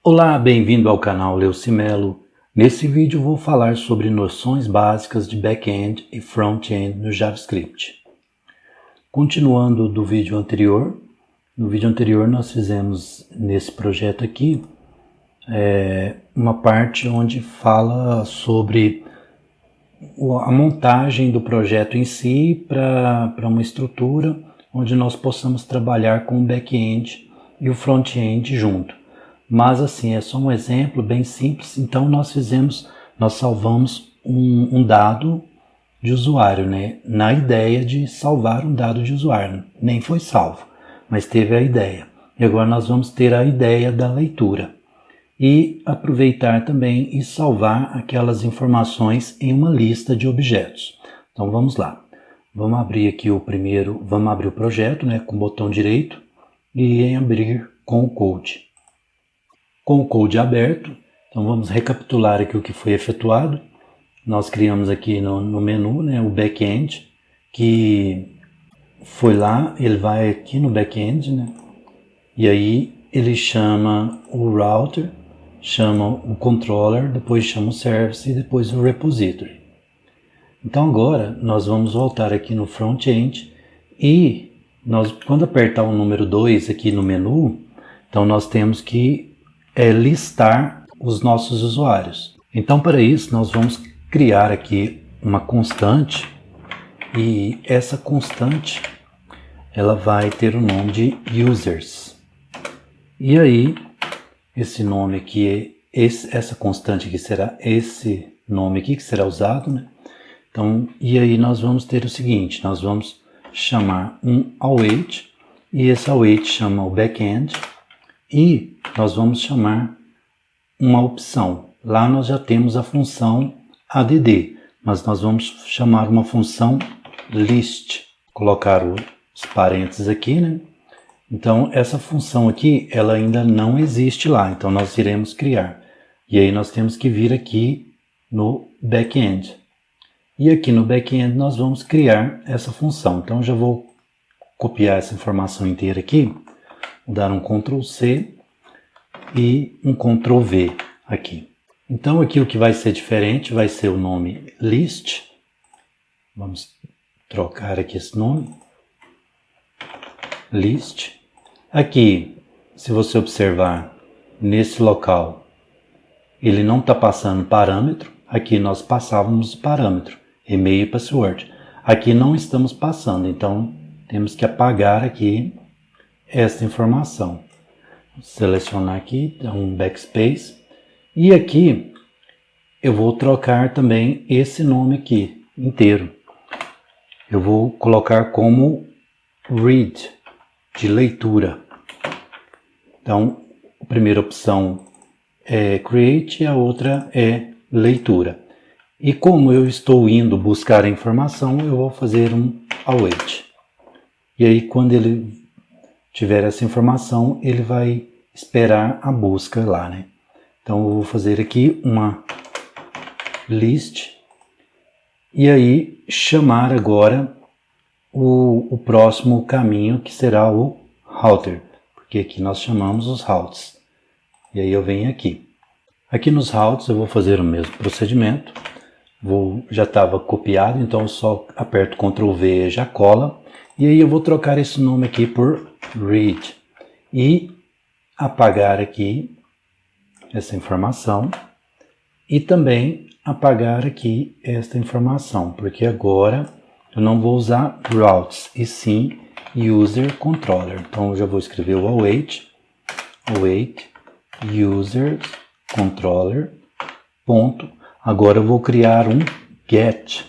Olá, bem-vindo ao canal Leucimelo. Nesse vídeo vou falar sobre noções básicas de back-end e front-end no JavaScript. Continuando do vídeo anterior, no vídeo anterior nós fizemos nesse projeto aqui uma parte onde fala sobre a montagem do projeto em si para uma estrutura onde nós possamos trabalhar com o back-end e o front-end junto. Mas assim, é só um exemplo bem simples. Então nós salvamos um dado de usuário, né? Na ideia de salvar um dado de usuário. Nem foi salvo, mas teve a ideia. E agora nós vamos ter a ideia da leitura. E aproveitar também e salvar aquelas informações em uma lista de objetos. Então vamos lá. Vamos abrir aqui vamos abrir o projeto, né, com o botão direito e em abrir com o code. Com o code aberto, então vamos recapitular aqui o que foi efetuado. Nós criamos aqui no menu, né, o back-end, que foi lá, ele vai aqui no back-end, né, e aí ele chama o router, chama o controller, depois chama o service e depois o repository. Então agora nós vamos voltar aqui no front-end e quando apertar o número 2 aqui no menu, então nós temos que listar os nossos usuários. Então para isso nós vamos criar aqui uma constante e essa constante ela vai ter o nome de users. E aí esse nome aqui, essa constante aqui será esse nome aqui que será usado, né? Então, e aí nós vamos ter o seguinte, nós vamos chamar um await e esse await chama o backend e nós vamos chamar uma opção. Lá nós já temos a função add, mas nós vamos chamar uma função list. Colocar os parênteses aqui, né? Então essa função aqui, ela ainda não existe lá, então nós iremos criar. E aí nós temos que vir aqui no backend. E aqui no backend nós vamos criar essa função. Então eu já vou copiar essa informação inteira aqui, vou dar um Ctrl C e um Ctrl V aqui. Então aqui o que vai ser diferente vai ser o nome list. Vamos trocar aqui esse nome. List. Aqui, se você observar, nesse local, ele não está passando parâmetro. Aqui nós passávamos o parâmetro, e-mail e password. Aqui não estamos passando, então temos que apagar aqui essa informação. Selecionar aqui, dar um backspace. E aqui eu vou trocar também esse nome aqui inteiro. Eu vou colocar como read, de leitura. Então, a primeira opção é create e a outra é leitura. E como eu estou indo buscar a informação, eu vou fazer um await. E aí, quando ele tiver essa informação, ele vai esperar a busca lá, né? Então, eu vou fazer aqui uma list e aí chamar agora o próximo caminho, que será o router, porque aqui nós chamamos os routes. E aí eu venho aqui. Aqui nos routes eu vou fazer o mesmo procedimento. Já estava copiado, então eu só aperto Ctrl V e já cola. E aí eu vou trocar esse nome aqui por read. E apagar aqui essa informação. E também apagar aqui esta informação, porque agora eu não vou usar routes, e sim user controller. Então eu já vou escrever o await user controller, ponto. Agora eu vou criar um get.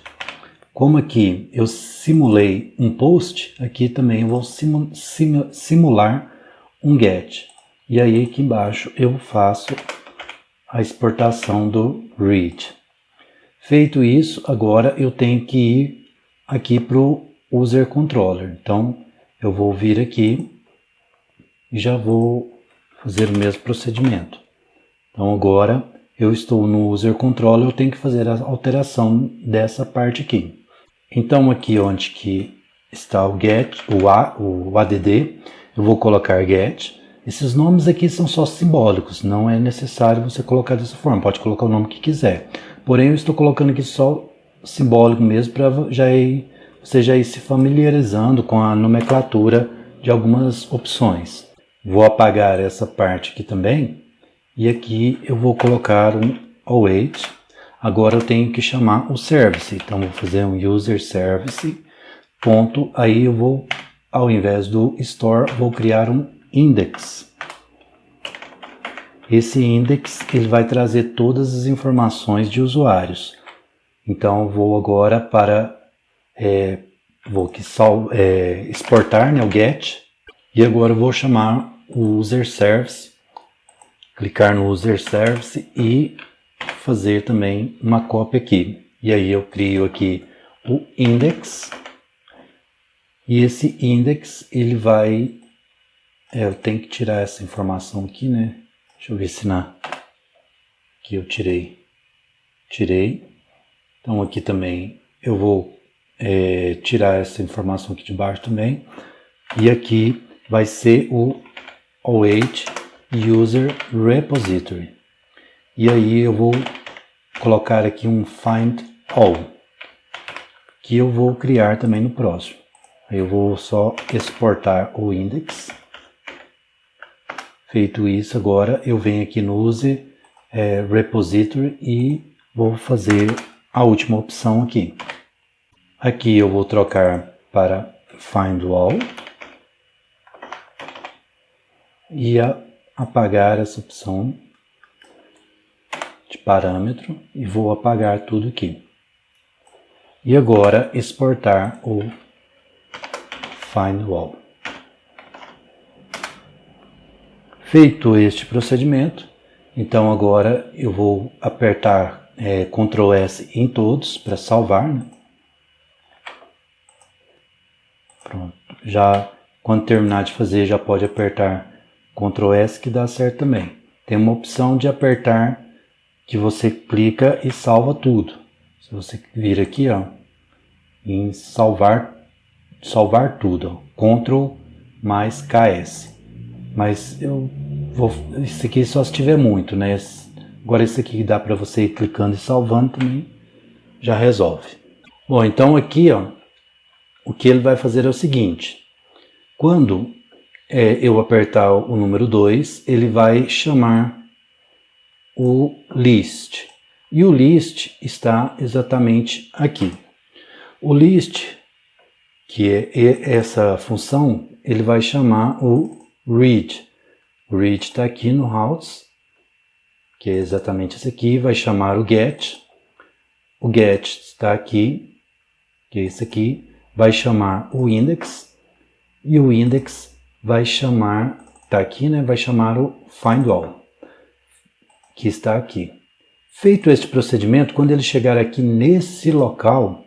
Como aqui eu simulei um post, aqui também eu vou simular um get. E aí aqui embaixo eu faço a exportação do read. Feito isso, agora eu tenho que ir aqui para o user controller. Então eu vou vir aqui e já vou fazer o mesmo procedimento. Então agora eu estou no user controller, eu tenho que fazer a alteração dessa parte aqui. Então aqui onde que está o get, o add, eu vou colocar get, Esses nomes aqui são só simbólicos, não é necessário você colocar dessa forma, pode colocar o nome que quiser. Porém, eu estou colocando aqui só simbólico mesmo para você já ir se familiarizando com a nomenclatura de algumas opções. Vou apagar essa parte aqui também e aqui eu vou colocar um await. Agora eu tenho que chamar o service, então vou fazer um user service, ponto, aí eu vou, ao invés do store, vou criar um index. Esse index ele vai trazer todas as informações de usuários. Então vou agora para exportar, né, o get, e agora eu vou chamar o user service, clicar no user service e fazer também uma cópia aqui. E aí eu crio aqui o index, e esse index ele vai, eu tenho que tirar essa informação aqui, né? Deixa eu ver se aqui eu tirei. Então aqui também eu vou tirar essa informação aqui de baixo também. E aqui vai ser o await user repository. E aí eu vou colocar aqui um find all, que eu vou criar também no próximo. Aí eu vou só exportar o index. Feito isso, agora eu venho aqui no user repository e vou fazer a última opção aqui. Aqui eu vou trocar para find all e apagar essa opção de parâmetro e vou apagar tudo aqui. E agora exportar o find all. Feito este procedimento, então agora eu vou apertar Ctrl S em todos para salvar, né? Pronto. Já quando terminar de fazer, já pode apertar Ctrl S que dá certo também. Tem uma opção de apertar que você clica e salva tudo. Se você vir aqui, ó, em salvar tudo, ó, Ctrl mais KS. Mas isso aqui só se tiver muito, né? Agora esse aqui dá para você ir clicando e salvando também, já resolve. Bom, então aqui, ó, o que ele vai fazer é o seguinte: quando eu apertar o número 2, ele vai chamar o list. E o list está exatamente aqui. O list, que é essa função, ele vai chamar o read. O read está aqui no routes, que é exatamente esse aqui, vai chamar o get. O get está aqui, que é esse aqui, vai chamar o index. E o index vai chamar, está aqui, né? Vai chamar o find all, que está aqui. Feito este procedimento, quando ele chegar aqui nesse local,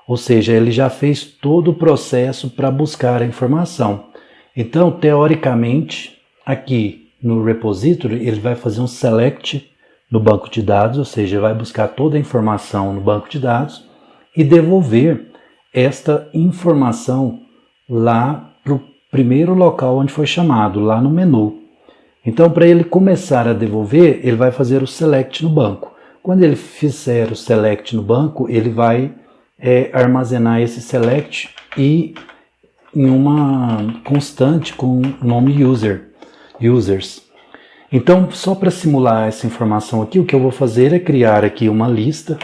ou seja, ele já fez todo o processo para buscar a informação. Então, teoricamente, aqui no repository, ele vai fazer um select no banco de dados, ou seja, vai buscar toda a informação no banco de dados e devolver esta informação lá para o primeiro local onde foi chamado, lá no menu. Então, para ele começar a devolver, ele vai fazer o select no banco. Quando ele fizer o select no banco, ele vai armazenar esse select e em uma constante com o nome users. Então, só para simular essa informação aqui, o que eu vou fazer é criar aqui uma lista.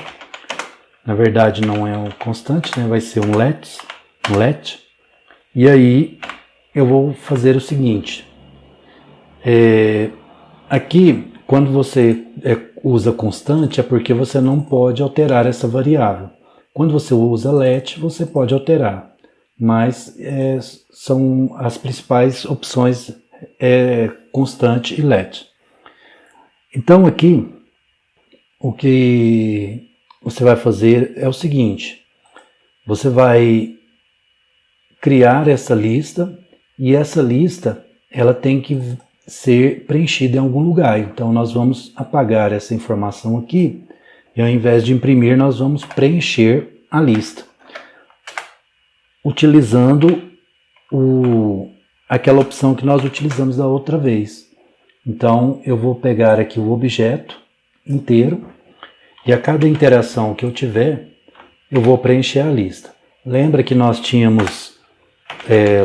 Na verdade, não é um constante, né? Vai ser um let. E aí, eu vou fazer o seguinte. Aqui, quando você usa constante, é porque você não pode alterar essa variável. Quando você usa let, você pode alterar. Mas são as principais opções constante e let. Então aqui o que você vai fazer é o seguinte: você vai criar essa lista e essa lista ela tem que ser preenchida em algum lugar. Então nós vamos apagar essa informação aqui e ao invés de imprimir nós vamos preencher a lista utilizando aquela opção que nós utilizamos da outra vez. Então eu vou pegar aqui o objeto inteiro e a cada interação que eu tiver, eu vou preencher a lista. Lembra que nós tínhamos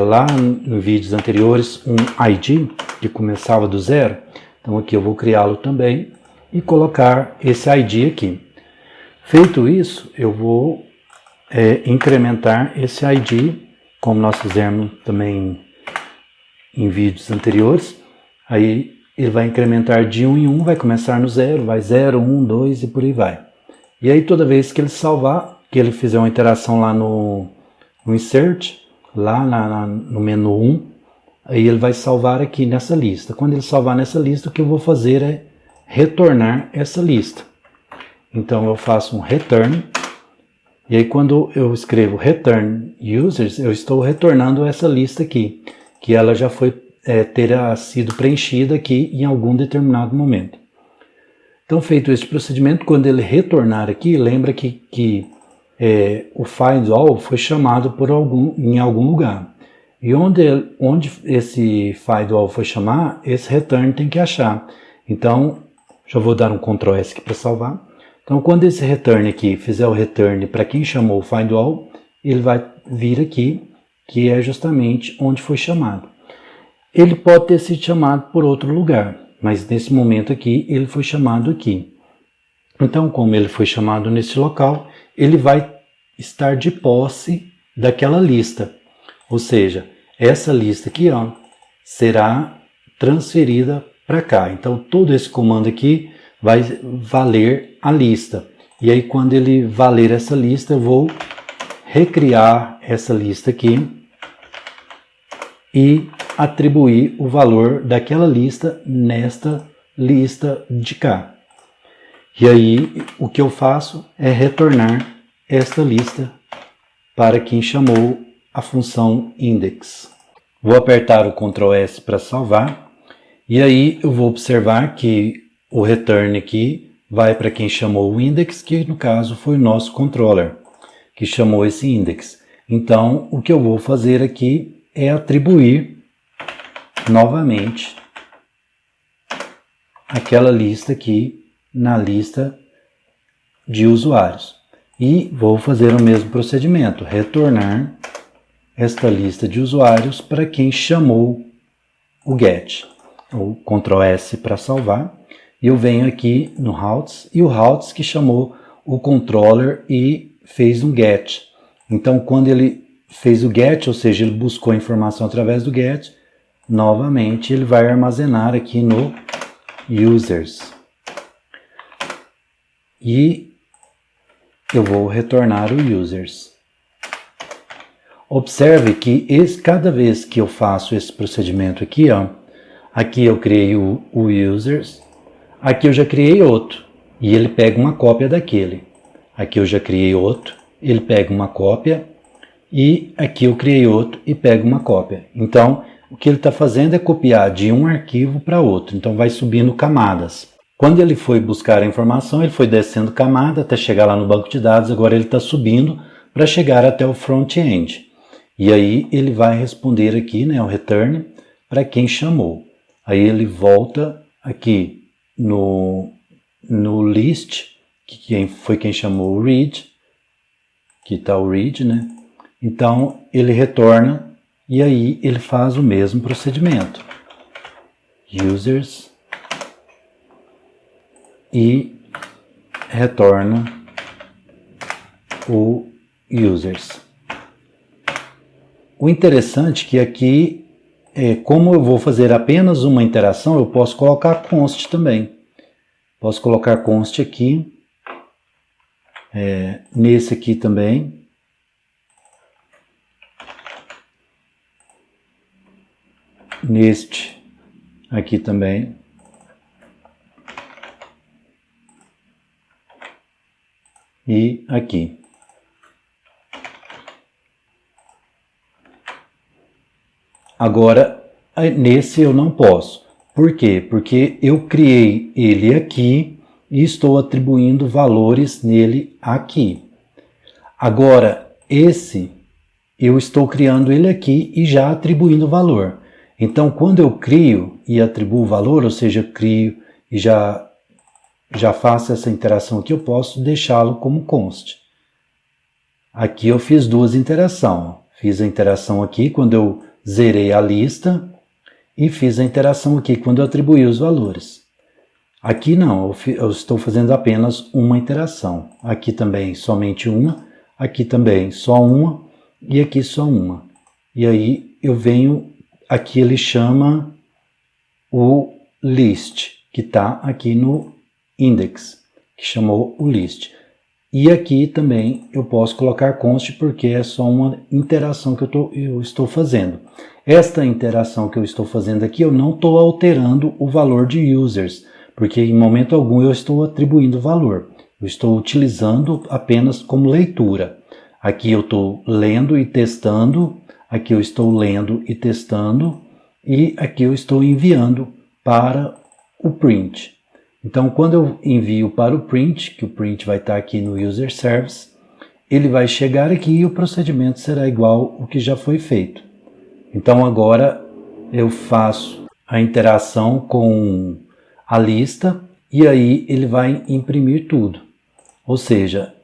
lá em vídeos anteriores um ID que começava do zero? Então aqui eu vou criá-lo também e colocar esse ID aqui. Feito isso, eu vou incrementar esse ID, como nós fizemos também em vídeos anteriores. Aí ele vai incrementar de 1 em 1, vai começar no 0, vai 0, 1, 2 e por aí vai. E aí toda vez que ele salvar, que ele fizer uma interação lá no Insert, lá no menu 1, aí ele vai salvar aqui nessa lista. Quando ele salvar nessa lista, o que eu vou fazer é retornar essa lista. Então eu faço um return, e aí quando eu escrevo return users, eu estou retornando essa lista aqui, que ela já foi terá sido preenchida aqui em algum determinado momento. Então, feito esse procedimento, quando ele retornar aqui, lembra que o find all foi chamado em algum lugar. E onde esse find all foi chamar, esse return tem que achar. Então, já vou dar um Ctrl S aqui para salvar. Então, quando esse return aqui fizer o return para quem chamou o find all, ele vai vir aqui, que é justamente onde foi chamado. Ele pode ter sido chamado por outro lugar, mas nesse momento aqui, ele foi chamado aqui. Então, como ele foi chamado nesse local, ele vai estar de posse daquela lista. Ou seja, essa lista aqui será transferida para cá. Então, todo esse comando aqui vai valer a lista. E aí, quando ele valer essa lista, eu vou recriar essa lista aqui e atribuir o valor daquela lista nesta lista de cá. E aí o que eu faço é retornar esta lista para quem chamou a função index. Vou apertar o Ctrl S para salvar e aí eu vou observar que o return aqui vai para quem chamou o index, que no caso foi o nosso controller que chamou esse index. Então o que eu vou fazer aqui é atribuir novamente aquela lista aqui na lista de usuários. E vou fazer o mesmo procedimento, retornar esta lista de usuários para quem chamou o get. O Ctrl S para salvar. E eu venho aqui no routes, e o routes que chamou o controller e fez um get. Então quando ele fez o get, ou seja, ele buscou a informação através do get, novamente ele vai armazenar aqui no users. E eu vou retornar o users. Observe que cada vez que eu faço esse procedimento aqui, aqui eu criei o users, aqui eu já criei outro, e ele pega uma cópia daquele. Aqui eu já criei outro, ele pega uma cópia, e aqui eu criei outro e pega uma cópia. Então, o que ele está fazendo é copiar de um arquivo para outro, então vai subindo camadas. Quando ele foi buscar a informação, ele foi descendo camada até chegar lá no banco de dados, agora ele está subindo para chegar até o front-end. E aí ele vai responder aqui, o return, para quem chamou. Aí ele volta aqui no list, que foi quem chamou o read, que está o read, Então ele retorna e aí ele faz o mesmo procedimento. Users e retorna o users. O interessante é que aqui, como eu vou fazer apenas uma interação, eu posso colocar const também. Posso colocar const aqui, nesse aqui também. Neste aqui também. E aqui. Agora, nesse eu não posso. Por quê? Porque eu criei ele aqui e estou atribuindo valores nele aqui. Agora, esse, eu estou criando ele aqui e já atribuindo valor. Então, quando eu crio e atribuo o valor, ou seja, crio e já faço essa interação aqui, eu posso deixá-lo como const. Aqui eu fiz duas interações. Fiz a interação aqui quando eu zerei a lista e fiz a interação aqui quando eu atribuí os valores. Aqui não, eu estou fazendo apenas uma interação. Aqui também somente uma, aqui também só uma e aqui só uma. E aí eu venho, aqui ele chama o list, que está aqui no index, que chamou o list. E aqui também eu posso colocar const porque é só uma interação que eu estou fazendo. Esta interação que eu estou fazendo aqui, eu não estou alterando o valor de users, porque em momento algum eu estou atribuindo valor. Eu estou utilizando apenas como leitura. Aqui eu estou lendo e testando, aqui eu estou lendo e testando, e aqui eu estou enviando para o print. Então, quando eu envio para o print, que o print vai estar aqui no user service, ele vai chegar aqui e o procedimento será igual ao que já foi feito. Então, agora eu faço a interação com a lista e aí ele vai imprimir tudo. Ou seja,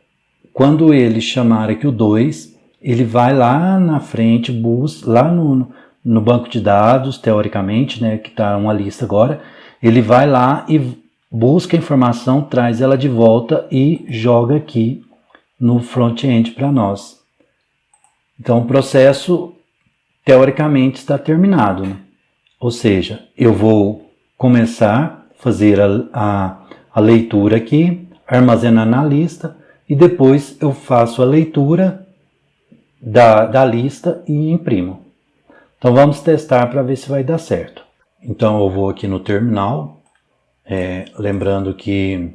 quando ele chamar aqui o 2, ele vai lá na frente, lá no banco de dados, teoricamente, né, que está uma lista agora, ele vai lá e busca a informação, traz ela de volta e joga aqui no front-end para nós. Então o processo teoricamente está terminado, né? Ou seja, eu vou começar a fazer a leitura aqui, armazenar na lista e depois eu faço a leitura da lista e imprimo. Então vamos testar para ver se vai dar certo. Então eu vou aqui no terminal. Lembrando que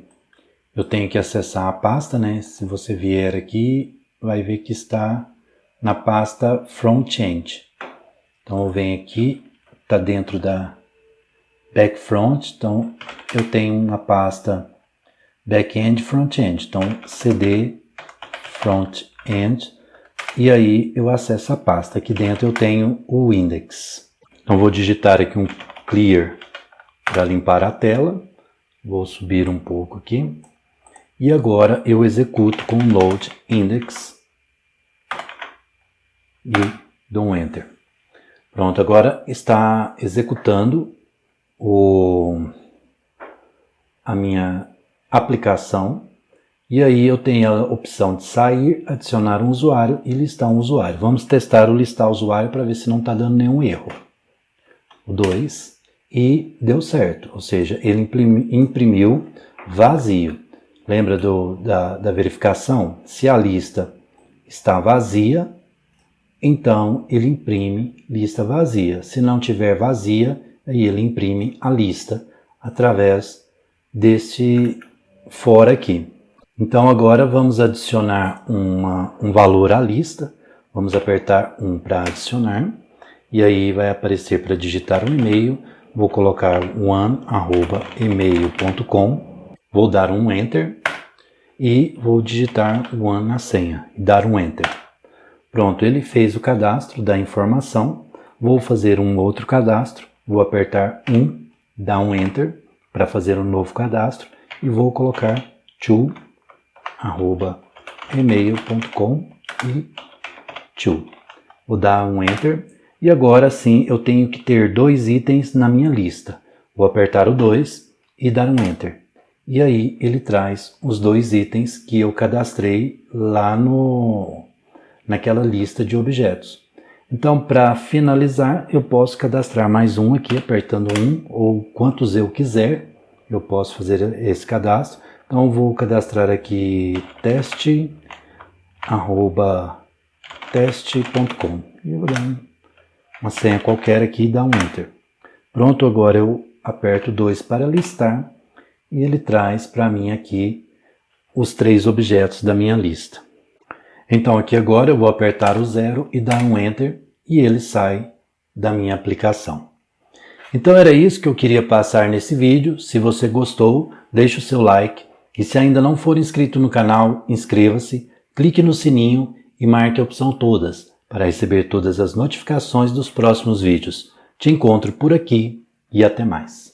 eu tenho que acessar a pasta, né? Se você vier aqui, vai ver que está na pasta front-end. Então eu venho aqui, está dentro da back-front, então eu tenho uma pasta back-end front-end. Então cd front-end e aí eu acesso a pasta. Aqui dentro eu tenho o index. Então vou digitar aqui um clear para limpar a tela, vou subir um pouco aqui, e agora eu executo com load index e dou um enter. Pronto, agora está executando a minha aplicação, e aí eu tenho a opção de sair, adicionar um usuário e listar um usuário. Vamos testar o listar usuário para ver se não está dando nenhum erro. O 2. E deu certo, ou seja, ele imprimiu vazio. Lembra da verificação? Se a lista está vazia, então ele imprime lista vazia. Se não tiver vazia, aí ele imprime a lista através desse for aqui. Então agora vamos adicionar um valor à lista. Vamos apertar 1 para adicionar. E aí vai aparecer para digitar um e-mail. Vou colocar one@email.com, vou dar um enter e vou digitar one na senha e dar um enter. Pronto, ele fez o cadastro da informação. Vou fazer um outro cadastro, vou apertar 1, dar um enter para fazer um novo cadastro e vou colocar to@email.com e to. Vou dar um enter. E agora sim eu tenho que ter 2 itens na minha lista. Vou apertar o 2 e dar um enter. E aí ele traz os 2 itens que eu cadastrei lá naquela lista de objetos. Então para finalizar eu posso cadastrar mais um aqui apertando 1 ou quantos eu quiser. Eu posso fazer esse cadastro. Então eu vou cadastrar aqui teste@teste.com e eu vou dar uma senha qualquer aqui e dá um enter. Pronto, agora eu aperto 2 para listar e ele traz para mim aqui os 3 objetos da minha lista. Então aqui agora eu vou apertar o 0 e dar um enter e ele sai da minha aplicação. Então era isso que eu queria passar nesse vídeo. Se você gostou, deixe o seu like e se ainda não for inscrito no canal, inscreva-se, clique no sininho e marque a opção todas para receber todas as notificações dos próximos vídeos. Te encontro por aqui e até mais.